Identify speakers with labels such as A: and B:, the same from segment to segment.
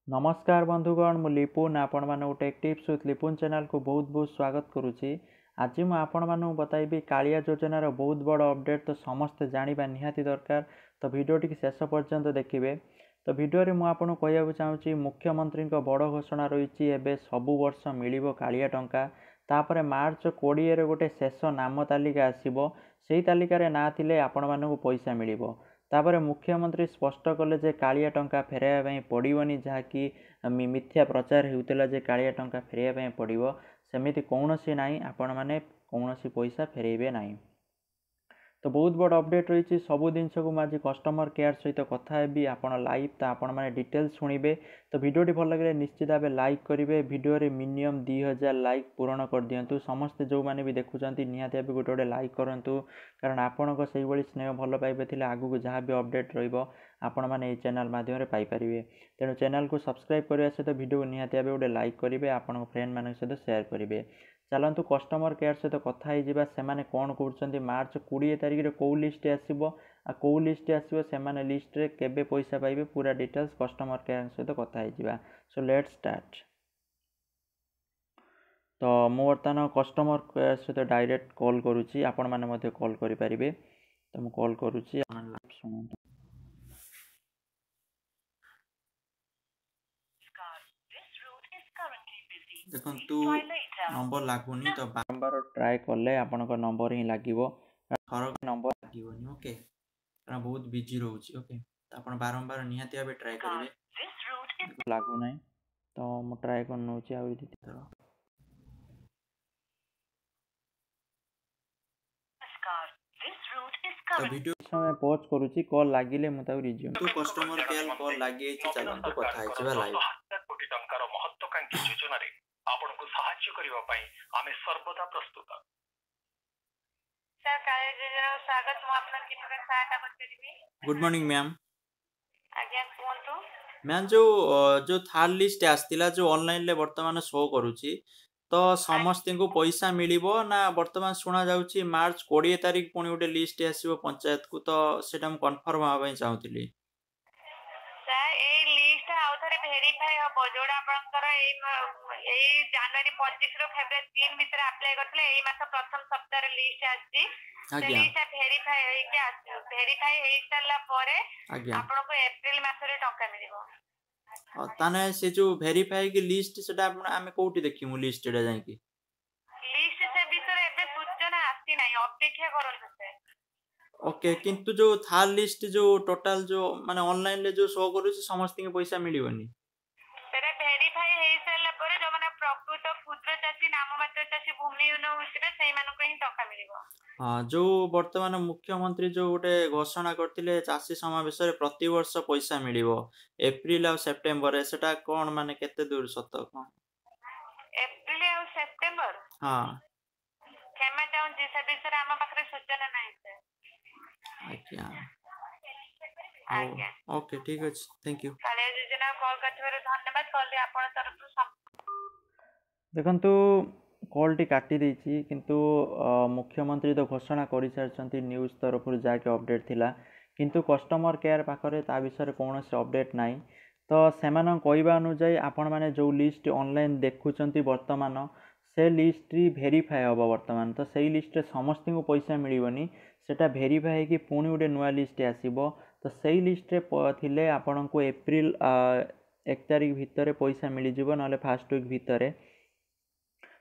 A: नमस्कार बंधुगण मु लिपुन आपण मानू take tips with Lipun channel को बहुत बहुत स्वागत करुच्ची। आज मुझे आपण मानू बताइबी कालिया योजनार बहुत बड़ अपडेट तो समस्ते जानिबा निहाती दरकार। तो वीडियोटी शेष पर्यंत देखिए। तो वीडियो रे मु आपन कहया चाहूँगी मुख्यमंत्री बड़ घोषणा रही है सबु वर्ष मिलिबो कालिया टंका। तापर मार्च 20 रे गोटे शेष नाम तालिका आसीबो सेही तालिकार ना थिले आपण मानू पैसा मिलिबो। तापर मुख्यमंत्री स्पष्ट कले जे कालिया टंका फेराइबा पड़ोनी जहाँकि मिथ्या प्रचार होता जे कालिया टंका फेराइबा पड़ो सेमिति कौनसी ना आपण मैंने कौनसी पैसा फेरेबे ना। तो बहुत बड़ अपडेट रही सबू जिनस को मुझे कस्टमर केयर सहित कथा हेबी आपण लाइव तो आपण मैंने डिटेल्स शुणिबे। तो वीडियोटी भल लगे निश्चित भाव लाइक करेंगे। वीडियो रे मिनिमम 2000 लाइक पूरण कर दिंतु। समस्ते जो मैंने भी देखुंत निहाती भाव गोटे गोटे लाइक करूँ कारण आपण से स्नेह भल पाइबे आगू को जहाँ भी अपडेट रपण मैंने चैनल माध्यम पाइपर। तेणु चैनल को सब्सक्राइब करने सहित वीडियो को निहाती भाव गोटे लाइक करेंगे आपण फ्रेंड मान सहित शेयर करेंगे। चलतु कस्टमर केयर सहित कथा से कौन कर मार्च 20 तारिख रे कौ लिस्ट आसो कौ लिस्ट आसो से लिस्ट रे केबे पैसा पाइबे पूरा डिटेल्स कस्टमर केयर सहित कथा। So let's start. तो मु बर्तमान कस्टमर केयर सहित डायरेक्ट कॉल करुच्ची आपण मैंने कॉल करें। तो मु कॉल करुच्ची शुणु। देखु नंबर लगुनि तो बारंबार ट्राए कले आपण नंबर ही लगे थर नंबर लगे ओके कारण बहुत बिजी रोचे ओके तो आप बारंबार निहाती भाव ट्राए करेंगे लगुना तो मु ट्राए कर नौ दीदी थर। तो वीडियो समय पॉज करूची कॉल लागिले मु ताऊ रिज्यूम तो कस्टमर केयर कॉल लागि चलंतु कथा हिचबा लाइव कोटी टंकार महत्वाकांक्षी योजना रे आपनको सहाय्य करिवा पई आमे सर्वदा प्रस्तुत। सर काले योजना स्वागत मु आपन कि प्रकार सहायता करबी। Good morning ma'am. आज्ञा कोंतु मैम जो थर्ड लिस्ट आस्तिला जो ऑनलाइन ले वर्तमान शो करूची तो समस्त को पैसा मिलिबो ना वर्तमान सुना जाउची मार्च 20 तारिख पुणी गोटे लिस्ट आसीबो पंचायत को तो सेटा हम कंफर्म होबा चाहूतिली। सर ए लिस्ट आउ थरे वेरीफाई हबो जोडा आपनकर ए जनवरी 25 रो फेब्रुआरी 3 भीतर अप्लाई करथले ए मास प्रथम सप्ताह रे लिस्ट आसी से लिस्ट वेरीफाई होई के आसी वेरीफाई होई सारला परे आपनको अप्रैल मास रे टंका मिलिबो। ताने से जो वेरीफाई की लिस्ट सेटा आमे कोठी देखिमु लिस्ट एटा जाई की लिस्ट से भीतर एबे सूचना आसी नाही अपेक्षा करन से ओके किंतु जो थर्ड लिस्ट जो टोटल जो माने ऑनलाइन ले जो शो करू समस्त के पैसा मिलिबनी सेटा वेरीफाई हेई सारला परे जो माने प्रकृत क्षुद्र चाषी नाममात्र चाषी भूमि न होसिबे सेही मानको ही टंका मिलिबो। हां जो वर्तमान मुख्यमंत्री जो गोटे घोषणा करथिले चाषी समावेश रे प्रति वर्ष पैसा मिलिबो एप्रिल और सेप्टेम्बर सेटा कोन माने केते दूर सत कोन एप्रिल और सेप्टेम्बर हां क्षमा चाहूँ जे सब विषय हम पाखरे सूचना नाही से आज्ञा आज्ञा ओके ठीक अछि थैंक यू काले योजना कॉल करथिबार धन्यवाद कॉल आपण तरफ देखंतु कॉल टी काटी देछि किंतु मुख्यमंत्री तो घोषणा कर सारी न्यूज तरफ जाके अपडेट थिला किंतु कस्टमर केयर पाखरे ता विषय कौन से अपडेट नाही। तो सेमान कहवा अनुजाई आपण माने जो लिस्ट ऑनलाइन देखुचंती वर्तमान से लिस्ट वेरीफाई हम वर्तमान तो सही लिस्ट समस्त को पैसा मिलबनी सेटा वेरीफाई कि पुणी गोटे नुआ लिस्ट आसीबो तो सही लिस्ट थिले आपण को एप्रिल 1 तारिख भितर पैसा मिल जिवो नले फर्स्ट वीक भितर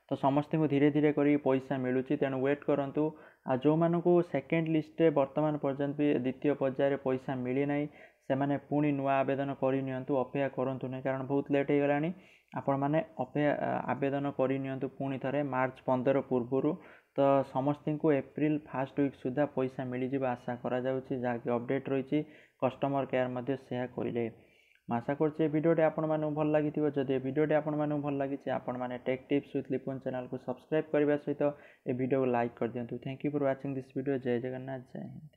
A: तो समस्त को धीरे धीरे करी पैसा मिलूची तेणु वेट करंतु जो मानू सेकेंड लिस्ट वर्तमान पर्यंत भी द्वितीय पर्यायर पैसा मिली ना से माने पुणी नुआ आवेदन करनियंतु अपेक्षा करंतु नहीं कारण बहुत लेट हो गलानी आपण माने अपेक्षा आवेदन करनियंतु पुणी थरे मार्च 15 पूर्व तो समस्त को एप्रिल फर्स्ट वीक सुधा पैसा मिल जाए आशा करा जाउची जहाँकि अपडेट रही कस्टमर केयर मध्य से कहले आशा कर वीडियोटी आपण मानू भल लगी जदि वीडियोटी आपण मानू भल लगी आपण माने tech tips with Lipun channel को सब्सक्राइब करने सहित ए वीडियो को लाइक कर दिंतु। Thank you for watching this video. जय जगन्नाथ जय हिंद।